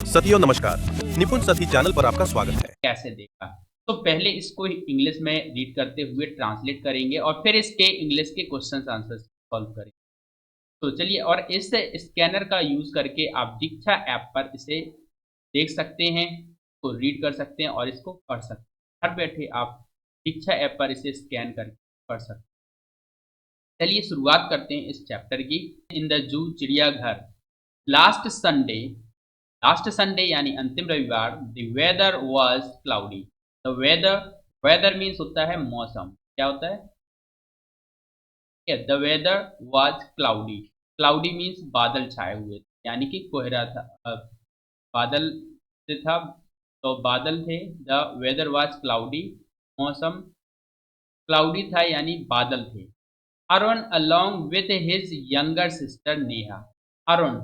सतियों नमस्कार। निपुण सती चैनल पर आपका स्वागत है। कैसे देखा। तो पहले इसको इंग्लिश में रीड करते हुए ट्रांसलेट करेंगे और फिर इसके इंग्लिश के क्वेश्चंस आंसर्स सॉल्व करेंगे। तो चलिए, और इस स्कैनर का यूज़ करके आप दीक्षा ऐप पर इसे देख सकते हैं, तो रीड कर सकते हैं और इसको पढ़ सकते हैं। घर बैठे आप दीक्षा ऐप पर इसे स्कैन करके पढ़ सकते हैं। चलिए शुरुआत करते हैं इस चैप्टर की। इन द जू, चिड़ियाघर। लास्ट संडे लास्ट संडे यानी अंतिम रविवार, the weather was cloudy. The weather, weather means होता है मौसम। क्या होता है? The weather was cloudy. Cloudy means बादल छाए हुए थे, यानी कि कोहरा था। बादल से था, तो बादल थे। द वेदर वाज क्लाउडी, मौसम क्लाउडी था यानी बादल थे। Arun along with his younger sister Neha. Arun,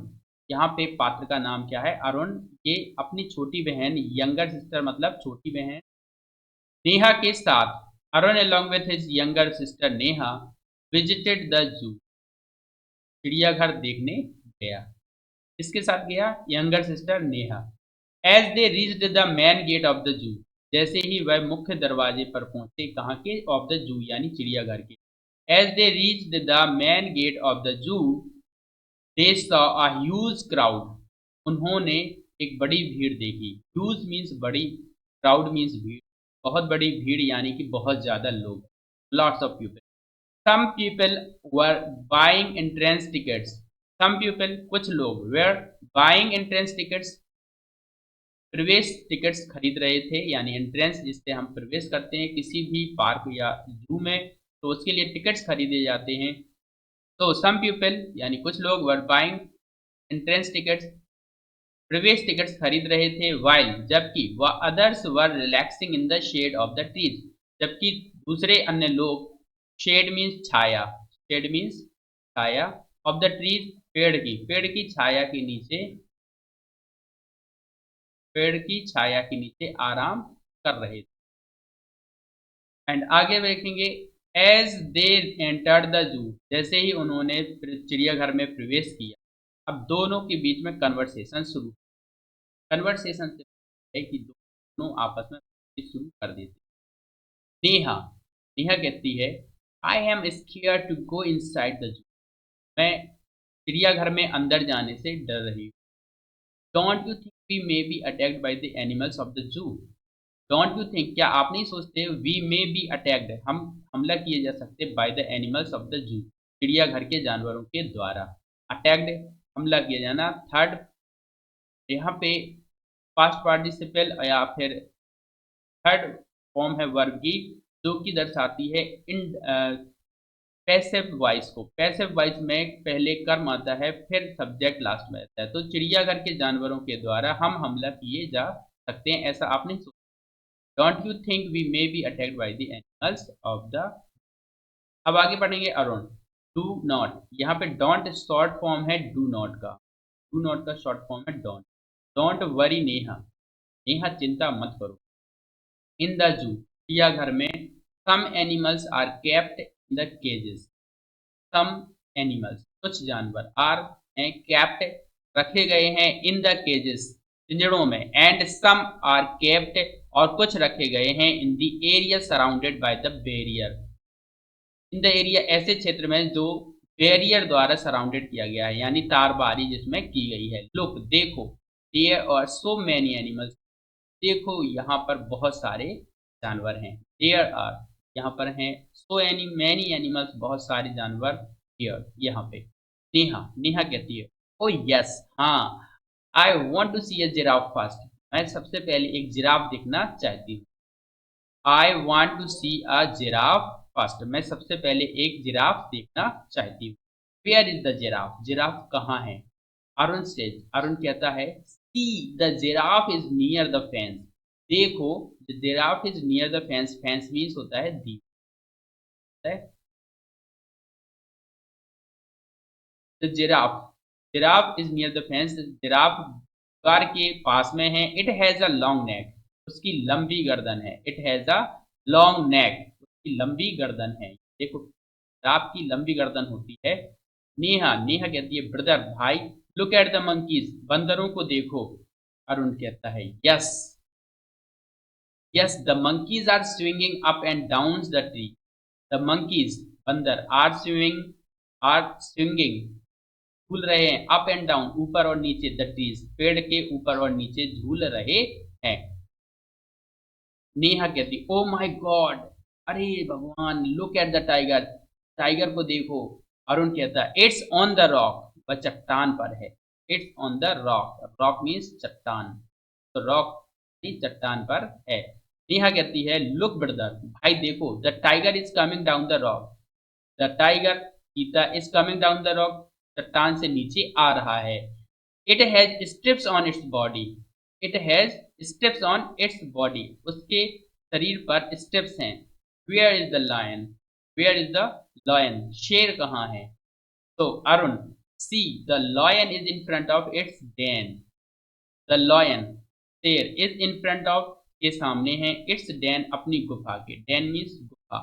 यहाँ पे पात्र का नाम क्या है? अरुण। ये अपनी छोटी बहन, यंगर सिस्टर मतलब छोटी बहन, नेहा के साथ, Arun along with his younger sister Neha visited the zoo, चिड़ियाघर देखने गया। किसके साथ गया? Younger sister Neha. As they reached the main gate of the zoo, जैसे ही वह मुख्य दरवाजे पर पहुंचे, कहाँ के? ऑफ द जू यानी चिड़ियाघर के। As they reached the main gate of the zoo, they saw a huge crowd, उन्होंने एक बड़ी भीड़ देखी। ह्यूज मीन्स बड़ी, क्राउड मीन्स भीड़। बहुत बड़ी भीड़ यानी कि बहुत ज़्यादा लोग, lots of people. Some people were buying entrance tickets. Some people, कुछ लोग, वेर बाइंग एंट्रेंस टिकट्स, प्रवेश टिकट्स खरीद रहे थे, यानी एंट्रेंस जिससे हम प्रवेश करते हैं किसी भी पार्क या जू में, तो उसके लिए टिकट्स खरीदे जाते हैं। तो सम पीपल यानी कुछ लोग, वर बाइंग एंट्रेंस टिकट्स, प्रवेश टिकट्स खरीद रहे थे। वाइल, जबकि, the others were relaxing in the shade of the trees, जबकि दूसरे अन्य लोग, शेड मीन्स छाया, शेड मीन्स छाया, ऑफ द ट्रीज, पेड़ की छाया के नीचे, पेड़ की छाया के नीचे आराम कर रहे थे। एंड आगे देखेंगे, as they entered the zoo, जैसे ही उन्होंने चिड़ियाघर में प्रवेश किया, अब दोनों के बीच में कन्वर्सेशन शुरू। कन्वर्सेशन से है कि दोनों आपस में शुरू कर देते। नेहा, नेहा कहती है, I am scare to go inside the zoo, मैं चिड़ियाघर में अंदर जाने से डर रही हूँ। Don't you think we may be attacked by the animals of the zoo. Don't you think, क्या आप नहीं सोचते, वी मे बी अटैक्ड, हम हमला किए जा सकते, bye the animals of the zoo, चिड़ियाघर के जानवरों के द्वारा। अटैक्ड, हमला किया जाना। थर्ड, यहाँ पे पास्ट पार्टिसिपल या फिर थर्ड फॉर्म है वर्ब की, जो कि दर्शाती है इन पैसिव वॉइस को। पैसिव वॉइस में पहले कर्म आता है, फिर सब्जेक्ट लास्ट में आता है। तो चिड़ियाघर के जानवरों के द्वारा हम हमला किए जा सकते हैं, ऐसा आप नहीं सोच। Don't you think we may be attacked by the animals of the. अब आगे पढ़ेंगे अरुण। डू नॉट, यहाँ पे डोंट शॉर्ट फॉर्म है डू नॉट का, डू नॉट का शॉर्ट फॉर्म है don't. Don't worry Neha, Neha चिंता मत करो। इन द जू, चिड़ियाघर में, some animals are kept in the cages. Some animals, कुछ जानवर, आर हैं केप्ट, रखे गए हैं, इन द केजेस, पिंजड़ों में, एंड सम आर केप्ट, और कुछ रखे गए हैं, in the area surrounded by the barrier. In the area, ऐसे क्षेत्र में जो बैरियर द्वारा सराउंडेड किया गया है, यानी तारबारी जिसमें की गई है। लुक, देखो, there are so many animals, देखो यहाँ पर बहुत सारे जानवर हैं। देयर आर, यहाँ पर हैं, सो एनी मैनी एनिमल्स, बहुत सारे जानवर, हियर, यहाँ पे। नेहा, नेहा कहती है, ओ यस, हाँ, I want to see a giraffe first, मैं सबसे पहले एक जिराफ देखना चाहती हूँ। I want to see a giraffe first, मैं सबसे पहले एक जिराफ देखना चाहती हूँ। Where is the giraffe, giraffe कहाँ है? अरुण सेज, अरुण कहता है, see the giraffe is near the fence, देखो, the giraffe is near the fence, fence means होता है दीवार। The giraffe, giraffe is near the fence, giraffe दीवार के पास में है। इट हैज अ लॉन्ग नेक, उसकी लंबी गर्दन है। इट हैज अ लॉन्ग नेक, उसकी लंबी गर्दन है। देखो, जिराफ की लंबी गर्दन होती है। नेहा, नेहा कहती है, ब्रदर भाई, लुक एट द मंकीज, बंदरों को देखो। अरुण कहता है yes yes, the monkeys are swinging up and down the tree. The monkeys बंदर आर स्विंगिंग झूल रहे हैं अप एंड डाउन ऊपर और नीचे, द ट्रीज पेड़ के ऊपर और नीचे झूल रहे हैं। नेहा कहती ओ माय गॉड, अरे भगवान, look at the tiger, tiger को देखो। अरुण कहता है इट्स ऑन द रॉक, वह चट्टान पर है। It's on the rock, rock means चट्टान, तो रॉक चट्टान पर है। नेहा कहती है लुक ब्रदर, भाई देखो, the tiger is coming down the rock. The tiger चीता is coming down the rock, चट्टान से नीचे आ रहा है। It has stripes on its body, it has stripes on its body, उसके शरीर पर स्ट्रिप्स हैं। Where is the lion, where is the lion, शेर कहाँ है? तो Arun see the lion is in front of its den. The lion शेर is in front of के सामने है, इट्स डेन अपनी गुफा के, डेन मीन्स गुफा,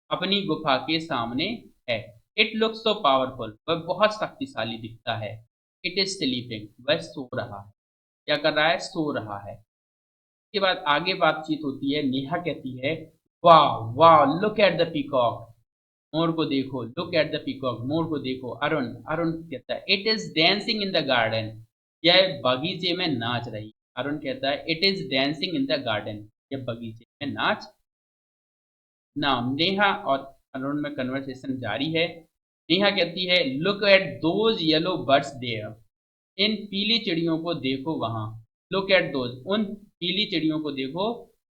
अपनी गुफा के सामने है। इट लुक्स सो पावरफुल, वह बहुत शक्तिशाली दिखता है। इट इज स्लीपिंग, वह सो रहा है। क्या कर रहा है? सो रहा है। इसके बाद आगे बातचीत होती है। नेहा कहती है वाह वाह, लुक एट द पीकॉक, मोर को देखो, लुक एट द पीकॉक, मोर को देखो। अरुण अरुण कहता है it is dancing in the garden, यह बगीचे में नाच रही। अरुण कहता है it is dancing in the garden, यह बगीचे में नाच। नाउ नेहा और अरुण में कन्वर्सेशन जारी है। नेहा कहती है look at those yellow birds there, इन पीली चिड़ियों को देखो वहां। लुक एट दोज, उन पीली चिड़ियों को देखो।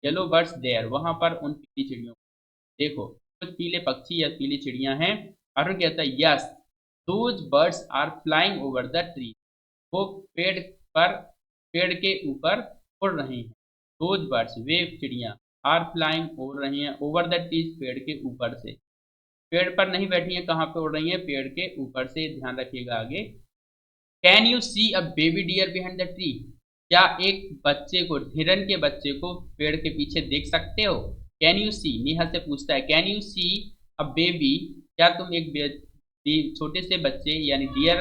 येलो बर्ड्स देयर, वहां पर उन पीली चिड़ियों को देखो। कुछ पीले पक्षी या पीली चिड़ियां हैं। अरुण कहता है yes, those birds are flying over the tree, वो पेड़ पर, पेड़ के ऊपर उड़ रहे हैं। दोज बर्ड्स, वे चिड़ियां, आर फ्लाइंग उड़ रही हैं, ओवर द ट्रीज पेड़ के ऊपर से। पेड़ पर नहीं बैठी हैं, कहाँ पे उड़ रही हैं? पेड़ के ऊपर से, ध्यान रखिएगा आगे। Can you see a baby deer behind the tree, क्या एक बच्चे को, हिरन के बच्चे को पेड़ के पीछे देख सकते हो? कैन यू सी, नेहा से पूछता है can you see a baby, क्या तुम एक छोटे से बच्चे यानी डियर,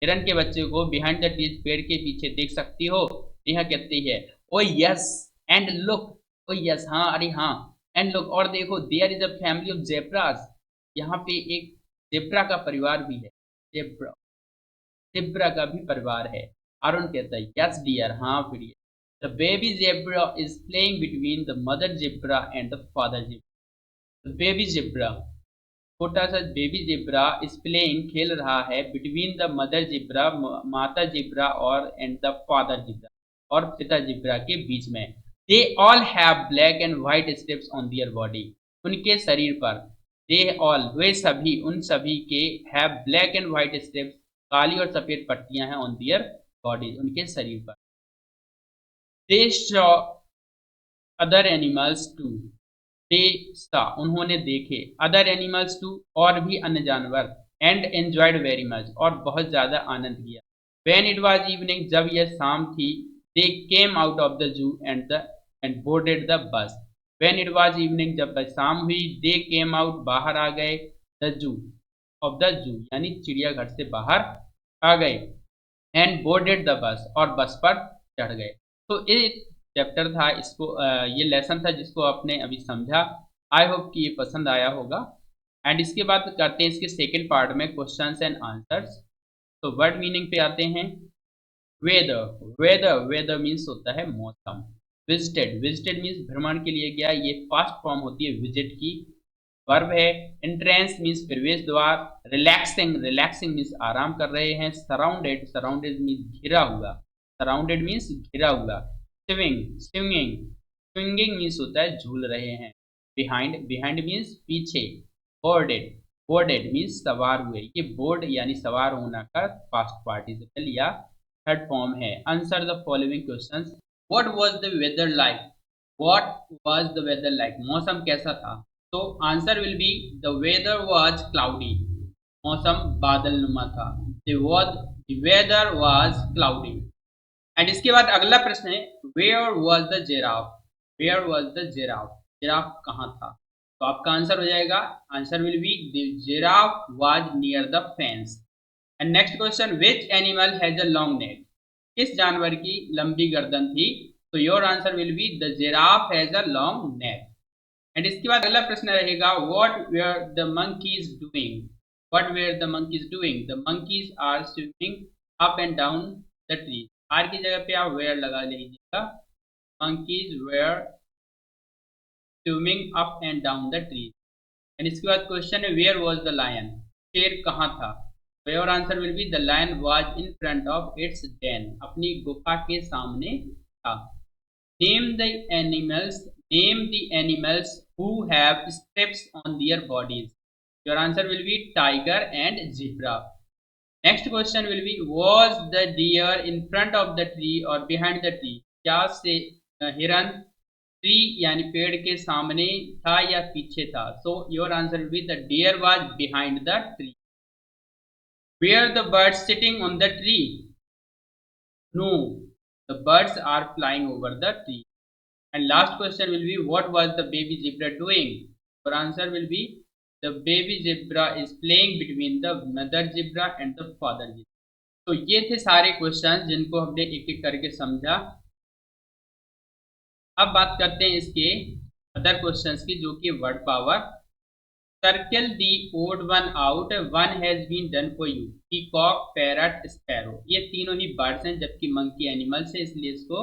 हिरन के बच्चे को बिहाइंड द ट्रीज पेड़ के पीछे देख सकती हो? नेहा कहती है oh yes and look, oh yes हाँ, अरे हाँ, एंड लुक और देखो, there is a family of zebras, यहाँ पे एक जेब्रा का परिवार भी है। जेब्रा, जेब्रा का भी परिवार है। अरुण कहता है यस डियर, हाँ प्रिय। The baby zebra is playing between the mother zebra and the father zebra. The baby zebra, छोटा सा बेबी जेब्रा इज प्लेइंग, खेल रहा है, बिटवीन द मदर जेब्रा, माता जेब्रा और एंड द फादर जेब्रा, और पिता जेब्रा के बीच में। They all have black and white strips on their body, उनके शरीर पर, दे ऑल वे सभी, उन सभी के, have black and white stripes, काली और सफेद पट्टियां हैं, ऑन दियर बॉडी, उनके शरीर पर। दे शॉ अदर एनिमल्स टू, दे सा उन्होंने देखे, अदर एनिमल्स टू और भी अन्य जानवर, एंड एंजॉयड वेरी मच और बहुत ज्यादा आनंद किया। व्हेन इट वाज इवनिंग, जब यह शाम थी, they came out of the zoo and boarded the bus. When it was evening, जब शाम हुई, दे केम आउट बाहर आ गए, द जू ऑफ द जू यानी चिड़ियाघर से बाहर आ गए, एंड बोर्डेड द बस और बस पर चढ़ गए। तो एक चैप्टर था, इसको ये लेसन था जिसको आपने अभी समझा। आई होप कि ये पसंद आया होगा। एंड इसके बाद करते हैं इसके सेकंड पार्ट में क्वेश्चंस एंड आंसर्स। तो वर्ड मीनिंग पे आते हैं। वेदर, वेदर, वेदर मीन्स होता है मौसम। विजिटेड, विजिटेड मीन्स भ्रमण के लिए गया, ये फास्ट फॉर्म होती है विजिट की। वर्ब है। एंट्रेंस मीन्स प्रवेश द्वार। रिलैक्सिंग, रिलैक्सिंग मीन्स आराम कर रहे हैं। सराउंडेड, सराउंडेड मीन्स घिरा हुआ, सराउंडेड मीन्स घिरा हुआ। स्विंग, स्विंगिंग, स्विंगिंग मीन्स होता है झूल रहे हैं। बिहाइंड, बिहाइंड मीन्स पीछे। बोर्डेड, बोर्डेड मीन्स सवार हुए, ये बोर्ड यानी सवार होना का पास्ट पार्टिसिपल या थर्ड फॉर्म है। Answer the following questions. What was the weather like, what was the weather like, मौसम कैसा था? तो answer will be the weather was cloudy, मौसम बादलनुमा था। The weather was cloudy. And इसके बाद अगला प्रश्न है where was the giraffe, where was the giraffe, giraffe कहाँ था? तो आपका आंसर हो जाएगा, answer will be the giraffe was near the fence. And next question, which animal has a long neck, किस जानवर की लंबी गर्दन थी? तो your answer will be the giraffe has a long neck. And इसके बाद अगला प्रश्न रहेगा, what were the monkeys doing? What were the monkeys doing? The monkeys are swimming up and down the tree. Are की जगह पे आप were लगा लीजिएगा। Monkeys were swimming up and down the tree. And इसके बाद क्वेश्चन है, where was the lion? शेर कहाँ था? तो your answer will be the lion was in front of its den. अपनी गुफा के सामने था। Name the animals, name the animals who have stripes on their bodies. Your answer will be tiger and zebra. Next question will be, was the deer in front of the tree और behind the tree? क्या से हिरन tree यानी पेड़ के सामने था या पीछे था? So your answer will be the deer was behind the tree. Were the birds sitting on the tree? No, the birds are flying over the tree. And last question will be, what was the baby zebra doing? Your answer will be the baby zebra is playing between the mother zebra and the father zebra. तो ये थे सारे question जिनको हमने एक एक करके समझा। अब बात करते हैं इसके अदर क्वेश्चंस की, जो कि word power. Circle the odd one out, one has been done for you. Peacock, parrot, sparrow, ये तीनों ही बर्ड्स हैं, जबकि मंकी एनिमल्स है, इसलिए इसको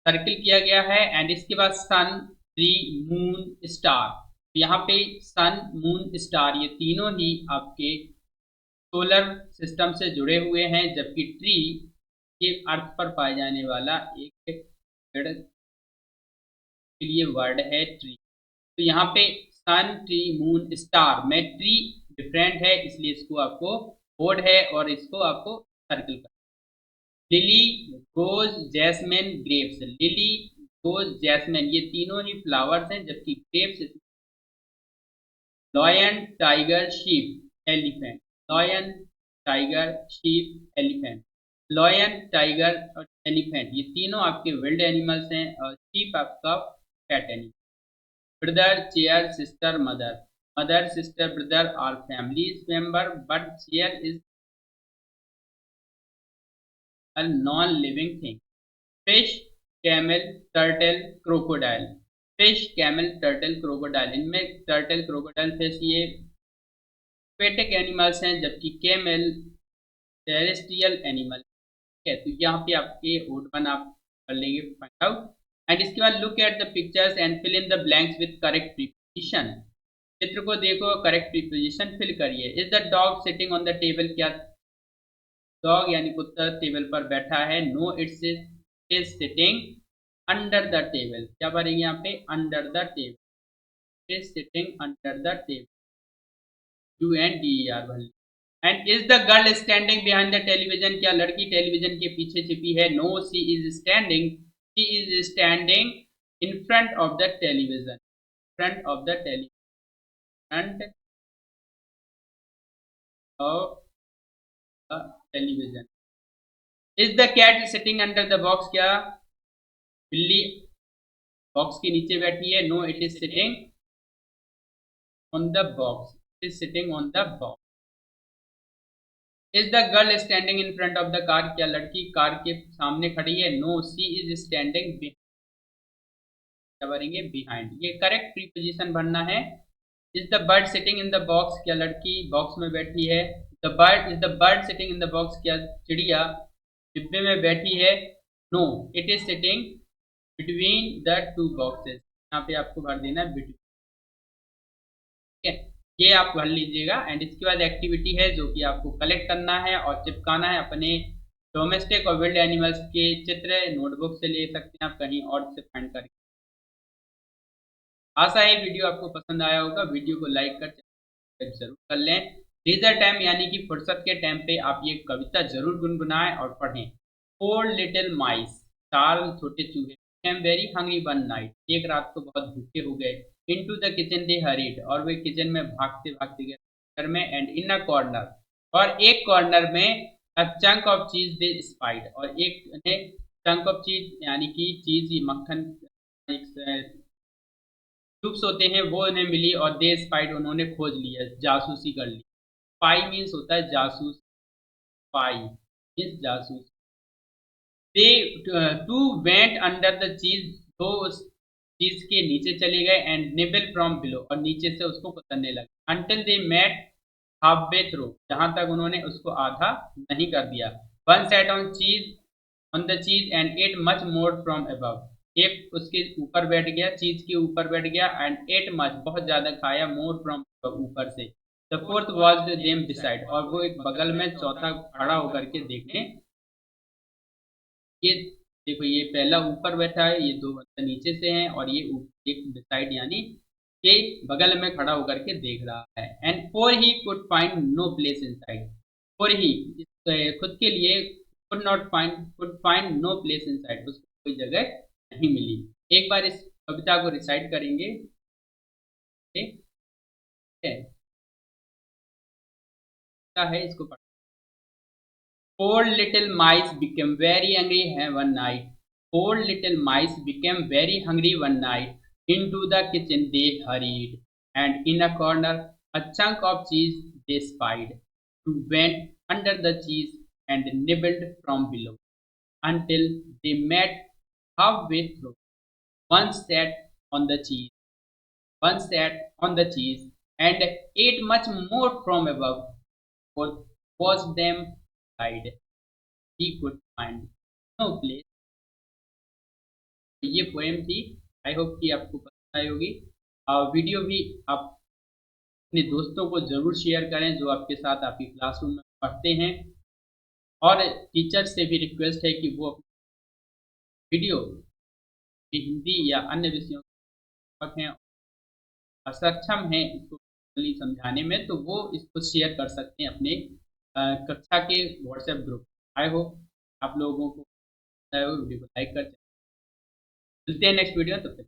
सर्किल किया गया है। एंड इसके बाद सन, ट्री, मून, स्टार। यहाँ पे सन, मून, स्टार ये तीनों ही आपके सोलर सिस्टम से जुड़े हुए हैं, जबकि ट्री ये अर्थ पर पाए जाने वाला एक पेड़ के लिए वर्ड है ट्री। तो यहाँ पे सन, ट्री, मून, स्टार में ट्री डिफरेंट है, इसलिए इसको आपको बोर्ड है और इसको आपको सर्कल करना। Lily, rose, jasmine, grapes. Lily, rose, jasmine ये तीनों ही फ्लावर्स हैं, जबकि grapes. Lion, tiger, sheep, elephant. Lion, tiger, sheep, elephant. Lion, tiger और एलिफेंट ये तीनों आपके विल्ड एनिमल्स हैं, और शीप आपका cat animal. Brother, chair, sister, mother. Mother, sister, brother are families member, but chair is a non-living thing. Fish, camel, turtle, crocodile. Fish, camel, turtle, crocodile, इनमें turtle, crocodile, fish ये aquatic animals हैं, जबकि camel terrestrial animal. ठीक है, तो यहाँ पे आपके ओड वन आप कर लेंगे फाइंड आउट। एंड इसके बाद look at the pictures and fill in the blanks with correct preposition. चित्र को देखो, करेक्ट प्रीपोजिशन फिल करिए। Is the dog sitting on the table? क्या डॉग यानी कुत्ता टेबल पर बैठा है? No, it's is sitting under the table. क्या भरेंगे यहाँ पे? Under the table. Is sitting under the table, U N D E R भर। And is the girl standing behind the television? क्या लड़की टेलीविजन के पीछे छिपी है? No, she is standing, she is standing in front of the television. Front of the television, front of the television. Is the cat sitting under the box? क्या बिल्ली box के नीचे बैठी है? No, it is sitting on the box, it is sitting on the box. Is the girl standing in front of the car? क्या लड़की car के सामने खड़ी है? नो, शी इज स्टैंडिंग, क्या भरेंगे? बिहाइंड। ये करेक्ट प्रीपोजिशन भरना है। Is the bird sitting in the box? क्या लड़की बॉक्स में बैठी है? The bird, is the bird sitting in the box? क्या चिड़िया डिब्बे में बैठी है? No, it is sitting between the two boxes. यहाँ पे आपको भर देना बिटवीन। ठीक है, ये आप भर लीजिएगा। एंड इसके बाद एक्टिविटी है जो कि आपको कलेक्ट करना है और चिपकाना है अपने डोमेस्टिक और विल्ड एनिमल्स के चित्र। नोटबुक से ले सकते हैं आप, कहीं और से फाइंड करके। आशा है वीडियो आपको पसंद आया होगा। वीडियो को लाइक कर सब्सक्राइब जरूर कर लें। लीजर टाइम यानी कि फुर्सत के टाइम पे आप ये कविता जरूर गुनगुनाएं और पढ़ें। 4 लिटिल माइस, 4 छोटे चूहे, became very hungry one night, एक रात को बहुत भूखे हो गए। Into the kitchen they hurried, और वे किचन में भागते भागते गए घर में। एंड इन अ कॉर्नर, और एक कॉर्नर में a chunk of cheese they spied, और एक ने chunk of cheese यानी कि चीज मक्खन क्यूब्स होते हैं वो उन्हें मिली, और दे स्पाइड उन्होंने खोज लिया, जासूसी कर ली। स्पाई मीन्स होता है जासूस, स्पाई। मीन्स जासूस। दे टू वेंट अंडर द चीज, तो उस चीज के नीचे चले गए, एंड निबल फ्रॉम बिलो, और नीचे से उसको कुतरने लगे, until they met half way through, जहां तक उन्होंने उसको आधा नहीं कर दिया। One sat on the cheese and ate much more from above, एक उसके ऊपर बैठ गया, चीज के ऊपर बैठ गया, एंड एट मच, बहुत ज्यादा खाया, मोर फ्रॉम ऊपर से। The fourth was them decide, और वो एक बगल में चौथा खड़ा होकर के देखने, ये देखो ये पहला ऊपर बैठा है, ये दो बच्चे नीचे से हैं, और ये एक डिसाइड यानी के बगल में खड़ा होकर के देख रहा है। And for he could find no place inside, for he खुद के लिए, could find no place inside, उसको कोई जगह नहीं मिली। एक बार इस कविता को रिसाइट करेंगे, ठीक है, क्या है इसको पढ़। Four little mice became very hungry one night. Four little mice became very hungry one night. Into the kitchen they hurried, and in a corner a chunk of cheese they spied. Two went under the cheese and nibbled from below, until they met halfway through. One sat on the cheese, one sat on the cheese, and ate much more from above. For was them side he could find no place। ये poem थी, I hope कि आपको पसंद आई होगी। Video भी आप अपने दोस्तों को ज़रूर शेयर करें जो आपके साथ आपकी क्लासरूम में पढ़ते हैं, और टीचर से भी रिक्वेस्ट है कि वो वीडियो हिंदी या अन्य विषयों में हैं, सक्षम हैं इसको समझाने में, तो वो इसको शेयर कर सकते हैं अपने कक्षा के व्हाट्सएप ग्रुप। आई होप आप लोगों को वीडियो को लाइक कर, मिलते हैं नेक्स्ट वीडियो, तब तक।